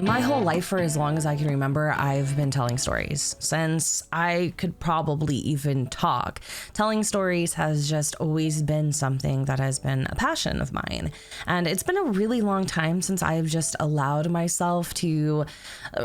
My whole life, for as long as I can remember, I've been telling stories since I could probably even talk. Telling stories has just always been something that has been a passion of mine. And it's been a really long time since I've just allowed myself to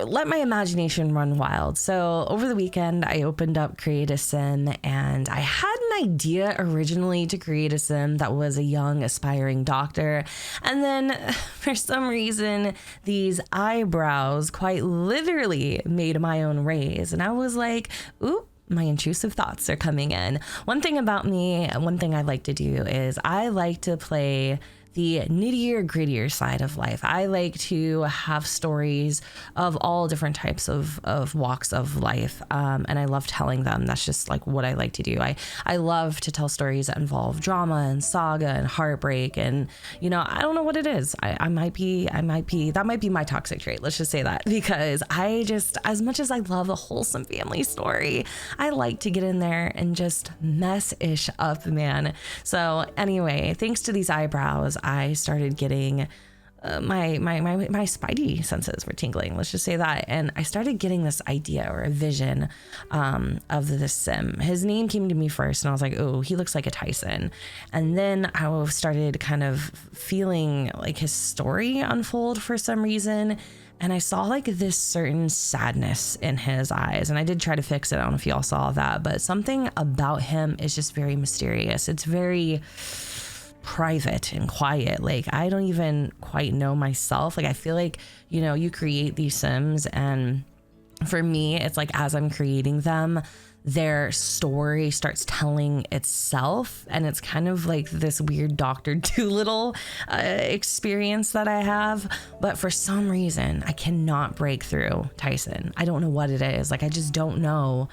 let my imagination run wild. So over the weekend, I opened up Create a Sim, and I had an idea originally to create a sim that was a young aspiring doctor. And then for some reason, these eyebrows quite literally made my own rays. And I was like, ooh, my intrusive thoughts are coming in. One thing about me, one thing I like to do is I like to play the nittier, grittier side of life. I like to have stories of all different types of walks of life. And I love telling them. That's just like what I like to do. I love to tell stories that involve drama and saga and heartbreak. And, you know, I don't know what it is. That might be my toxic trait. Let's just say that, because I just, as much as I love a wholesome family story, I like to get in there and just mess-ish up, man. So anyway, thanks to these eyebrows, I started getting my spidey senses were tingling. Let's just say that. And I started getting this idea or a vision of this sim. His name came to me first, and I was like, oh, he looks like a Tyson. And then I started kind of feeling like his story unfold for some reason. And I saw like this certain sadness in his eyes. And I did try to fix it. I don't know if y'all saw that, but something about him is just very mysterious. It's very private and quiet. Like, I don't even quite know myself. Like, I feel like, you know, you create these sims, and for me, it's like as I'm creating them, their story starts telling itself, and it's kind of like this weird Dr. Dolittle experience that I have. But for some reason, I cannot break through Tyson. I don't know what it is. Like, I just don't know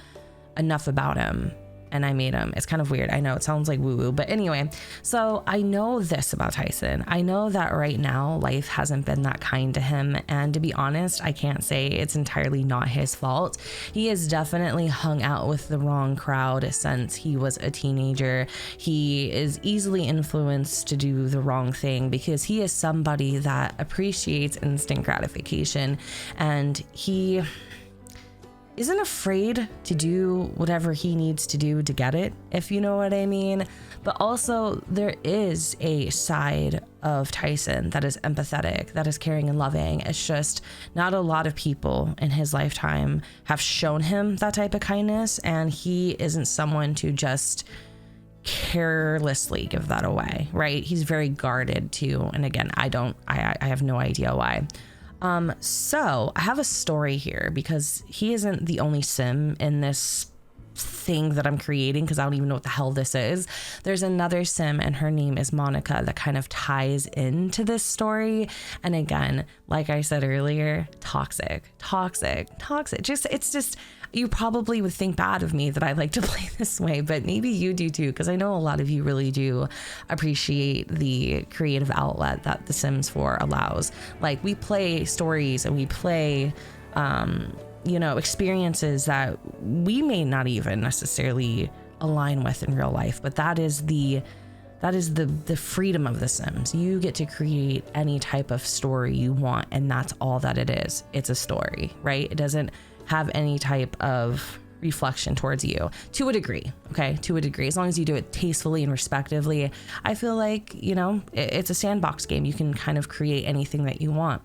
enough about him. And I made him. It's kind of weird. I know it sounds like woo-woo, but anyway, so I know this about Tyson. I know that right now life hasn't been that kind to him. And to be honest, I can't say it's entirely not his fault. He has definitely hung out with the wrong crowd since he was a teenager. He is easily influenced to do the wrong thing because he is somebody that appreciates instant gratification, and he isn't afraid to do whatever he needs to do to get it, if you know what I mean. But also, there is a side of Tyson that is empathetic, that is caring and loving. It's just not a lot of people in his lifetime have shown him that type of kindness, and he isn't someone to just carelessly give that away, right? He's very guarded too. And again, I have no idea why. So I have a story here because he isn't the only sim in this thing that I'm creating, because I don't even know what the hell this is. There's another sim, and her name is Monica, that kind of ties into this story. And again, like I said earlier, toxic. It's just, you probably would think bad of me that I like to play this way, but maybe you do too, because I know a lot of you really do appreciate the creative outlet that The Sims 4 allows. Like, we play stories and we play, you know, experiences that we may not even necessarily align with in real life, but that is the freedom of The Sims. You get to create any type of story you want, and that's all that it is. It's a story, right? It doesn't have any type of reflection towards you, to a degree. Okay, to a degree, as long as you do it tastefully and respectively. I feel like, you know, it's a sandbox game. You can kind of create anything that you want.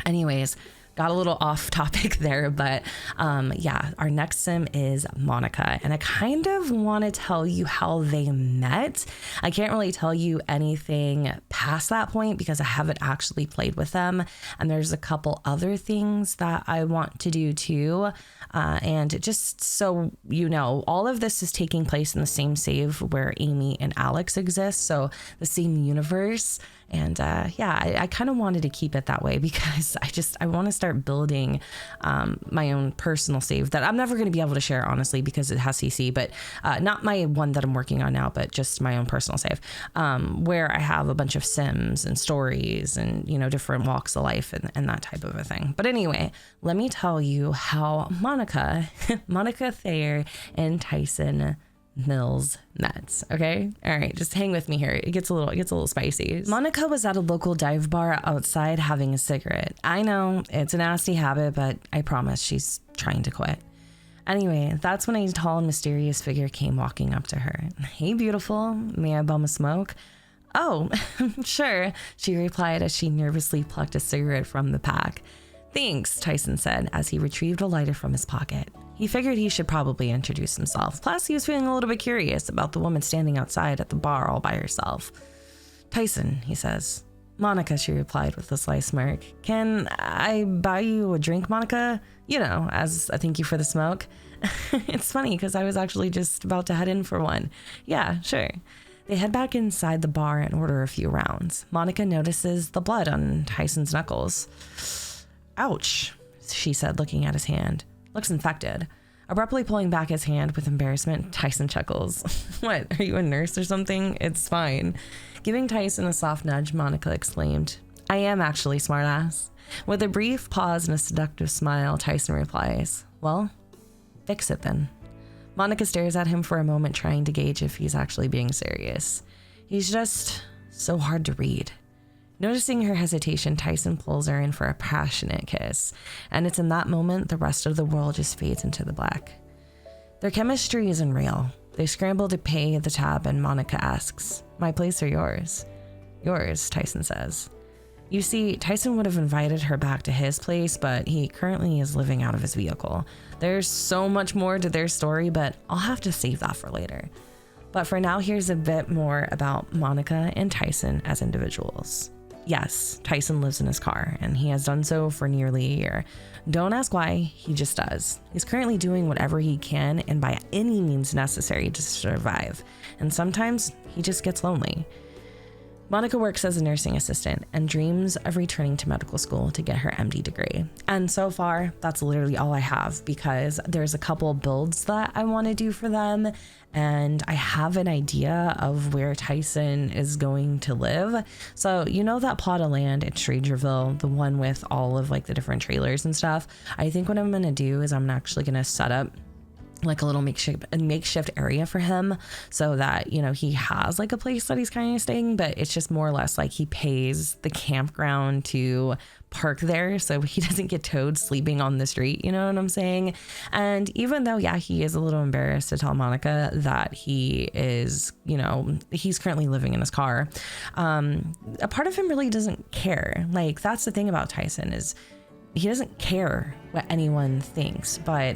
Anyways, got a little off topic there, but yeah, our next sim is Monica, and I kind of want to tell you how they met. I can't really tell you anything past that point because I haven't actually played with them, and there's a couple other things that I want to do too. And just so you know, all of this is taking place in the same save where Amy and Alex exist, so the same universe. And yeah, I kind of wanted to keep it that way because I want to start building my own personal save that I'm never going to be able to share, honestly, because it has CC, but not my one that I'm working on now, but just my own personal save, where I have a bunch of sims and stories and, you know, different walks of life and that type of a thing. But anyway, let me tell you how Monica Thayer and Tyson Mills Mets. Okay. All right. Just hang with me here. It gets a little spicy. Monica was at a local dive bar outside having a cigarette. I know it's a nasty habit, but I promise she's trying to quit. Anyway, that's when a tall and mysterious figure came walking up to her. Hey, beautiful. May I bum a smoke? Oh, sure, she replied as she nervously plucked a cigarette from the pack. Thanks, Tyson said as he retrieved a lighter from his pocket. He figured he should probably introduce himself. Plus, he was feeling a little bit curious about the woman standing outside at the bar all by herself. Tyson, he says. Monica, she replied with a sly smirk. Can I buy you a drink, Monica? You know, as a thank you for the smoke. It's funny because I was actually just about to head in for one. Yeah, sure. They head back inside the bar and order a few rounds. Monica notices the blood on Tyson's knuckles. Ouch, she said, looking at his hand. Looks infected. Abruptly pulling back his hand with embarrassment, Tyson chuckles. What, are you a nurse or something? It's fine. Giving Tyson a soft nudge, Monica exclaimed, I am actually, smartass. With a brief pause and a seductive smile, Tyson replies, well, fix it then. Monica stares at him for a moment, trying to gauge if he's actually being serious. He's just so hard to read. Noticing her hesitation, Tyson pulls her in for a passionate kiss, and it's in that moment the rest of the world just fades into the black. Their chemistry isn't real. They scramble to pay the tab, and Monica asks, my place or yours? Yours, Tyson says. You see, Tyson would have invited her back to his place, but he currently is living out of his vehicle. There's so much more to their story, but I'll have to save that for later. But for now, here's a bit more about Monica and Tyson as individuals. Yes, Tyson lives in his car, and he has done so for nearly a year. Don't ask why, he just does. He's currently doing whatever he can and by any means necessary to survive. And sometimes he just gets lonely. Monica works as a nursing assistant and dreams of returning to medical school to get her MD degree. And so far, that's literally all I have because there's a couple builds that I want to do for them. And I have an idea of where Tyson is going to live. So, you know that plot of land in Strangerville, the one with all of like the different trailers and stuff? I think what I'm going to do is I'm actually going to set up like a little makeshift area for him so that, you know, he has like a place that he's kind of staying, but it's just more or less like he pays the campground to park there so he doesn't get towed sleeping on the street, you know what I'm saying? And even though, yeah, he is a little embarrassed to tell Monica that he is, you know, he's currently living in his car, a part of him really doesn't care. Like, that's the thing about Tyson is he doesn't care what anyone thinks, but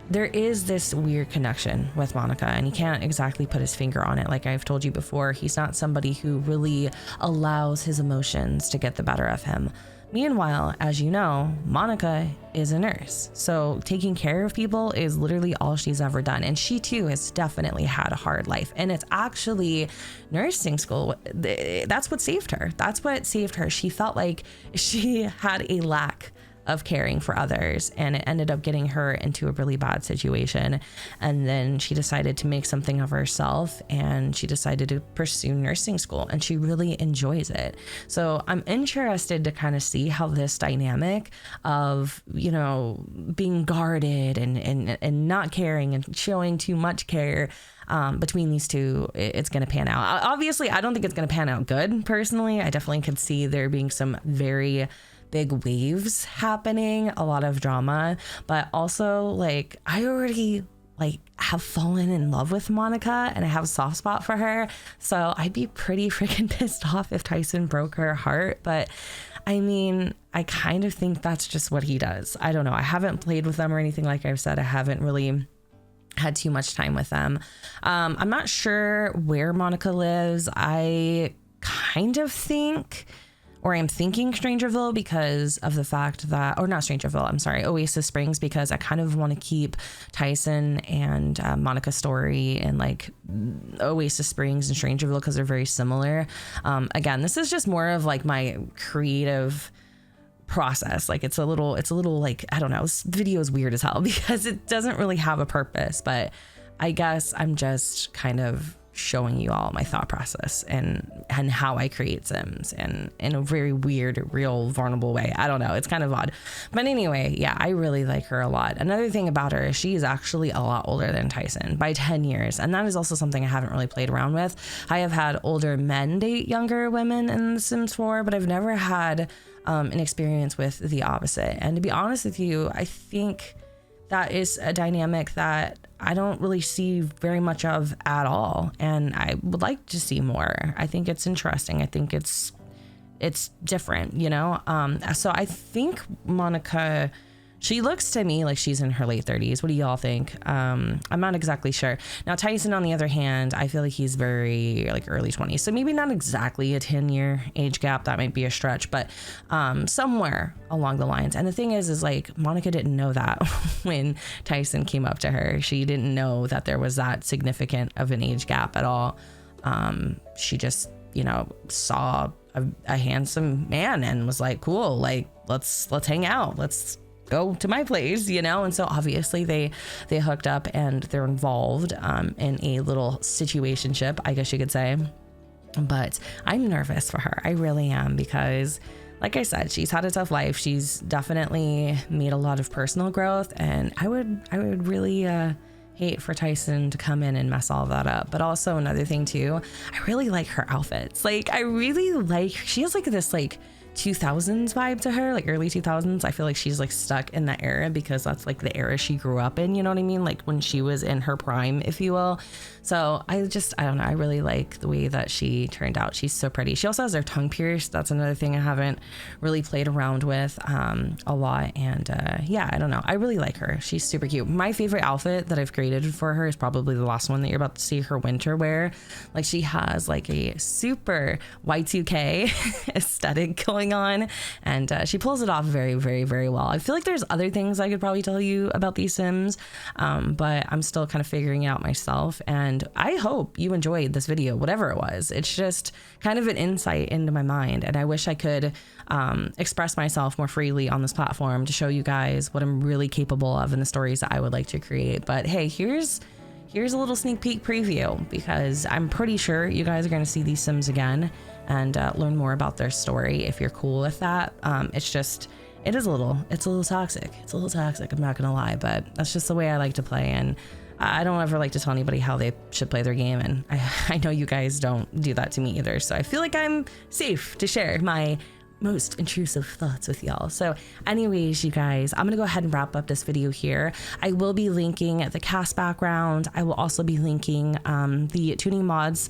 there is this weird connection with Monica, and he can't exactly put his finger on it. Like I've told you before, he's not somebody who really allows his emotions to get the better of him. Meanwhile, as you know, Monica is a nurse. So taking care of people is literally all she's ever done. And she too has definitely had a hard life. And it's actually nursing school. That's what saved her. That's what saved her. She felt like she had a lack of caring for others, and it ended up getting her into a really bad situation. And then she decided to make something of herself, and she decided to pursue nursing school, and she really enjoys it. So I'm interested to kind of see how this dynamic of, you know, being guarded and not caring and showing too much care between these two, it's going to pan out. Obviously, I don't think it's going to pan out good. Personally, I definitely could see there being some very big waves happening, a lot of drama, but also like I already like have fallen in love with Monica and I have a soft spot for her. So I'd be pretty freaking pissed off if Tyson broke her heart. But I mean, I kind of think that's just what he does. I don't know. I haven't played with them or anything. Like I've said, I haven't really had too much time with them. I'm not sure where Monica lives. I kind of think, or I'm thinking Strangerville because of the fact that, or not Strangerville, I'm sorry, Oasis Springs, because I kind of want to keep Tyson and Monica's story in like Oasis Springs and Strangerville because they're very similar. Again, this is just more of like my creative process. Like it's a little like, I don't know, this video is weird as hell because it doesn't really have a purpose, but I guess I'm just kind of showing you all my thought process and how I create Sims, and in a very weird, real, vulnerable way. I don't know. It's kind of odd. But anyway, yeah, I really like her a lot. Another thing about her is she is actually a lot older than Tyson by 10 years. And that is also something I haven't really played around with. I have had older men date younger women in The Sims 4, but I've never had an experience with the opposite. And to be honest with you, I think that is a dynamic that I don't really see very much of at all. And I would like to see more. I think it's interesting. I think it's different, you know? So I think Monica, she looks to me like she's in her late 30s. What do y'all think? I'm not exactly sure. Now, Tyson, on the other hand, I feel like he's very like early 20s. So maybe not exactly a 10-year age gap. That might be a stretch, but somewhere along the lines. And the thing is like Monica didn't know that when Tyson came up to her. She didn't know that there was that significant of an age gap at all. She just, you know, saw a handsome man and was like, cool, like let's hang out. Let's go to my place, you know? And so obviously they hooked up and they're involved in a little situationship, I guess you could say. But I'm nervous for her. I really am, because like I said, she's had a tough life. She's definitely made a lot of personal growth, and I would really hate for Tyson to come in and mess all of that up. But also another thing too, I really like her outfits. Like I really like, she has like this like 2000s vibe to her, like early 2000s. I feel like she's like stuck in that era because that's like the era she grew up in, you know what I mean? Like when she was in her prime, if you will. So I don't know, I really like the way that she turned out. She's so pretty. She also has her tongue pierced. That's another thing I haven't really played around with a lot. And yeah, I don't know, I really like her. She's super cute. My favorite outfit that I've created for her is probably the last one that you're about to see her winter wear. Like she has like a super Y2K aesthetic going on, and she pulls it off very, very, very well. I feel like there's other things I could probably tell you about these Sims, but I'm still kind of figuring it out myself. And I hope you enjoyed this video, whatever it was. It's just kind of an insight into my mind, and I wish I could express myself more freely on this platform to show you guys what I'm really capable of and the stories that I would like to create. But hey, here's a little sneak peek preview, because I'm pretty sure you guys are going to see these Sims again and learn more about their story if you're cool with that. It's a little toxic. It's a little toxic, I'm not gonna lie, but that's just the way I like to play, and I don't ever like to tell anybody how they should play their game, and I know you guys don't do that to me either, so I feel like I'm safe to share my most intrusive thoughts with y'all. So anyways, you guys, I'm gonna go ahead and wrap up this video here. I will be linking the cast background. I will also be linking the tuning mods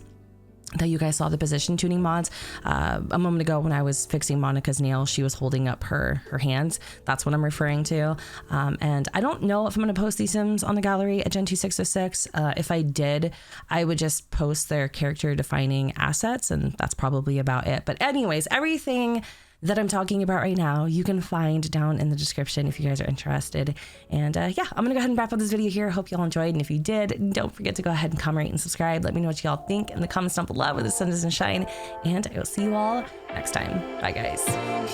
that you guys saw, the position tuning mods. A moment ago when I was fixing Monica's nail, she was holding up her hands. That's what I'm referring to. And I don't know if I'm going to post these Sims on the gallery at Gen 2606. If I did, I would just post their character defining assets, and that's probably about it. But anyways, everything that I'm talking about right now, you can find down in the description if you guys are interested. And yeah, I'm gonna go ahead and wrap up this video here. Hope y'all enjoyed, and if you did, don't forget to go ahead and comment, rate, and subscribe. Let me know what y'all think in the comments down below where the sun doesn't shine, and I will see you all next time. Bye, guys.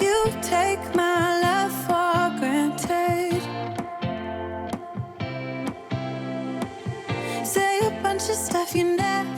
You take my love for granted. Say a bunch of stuff you never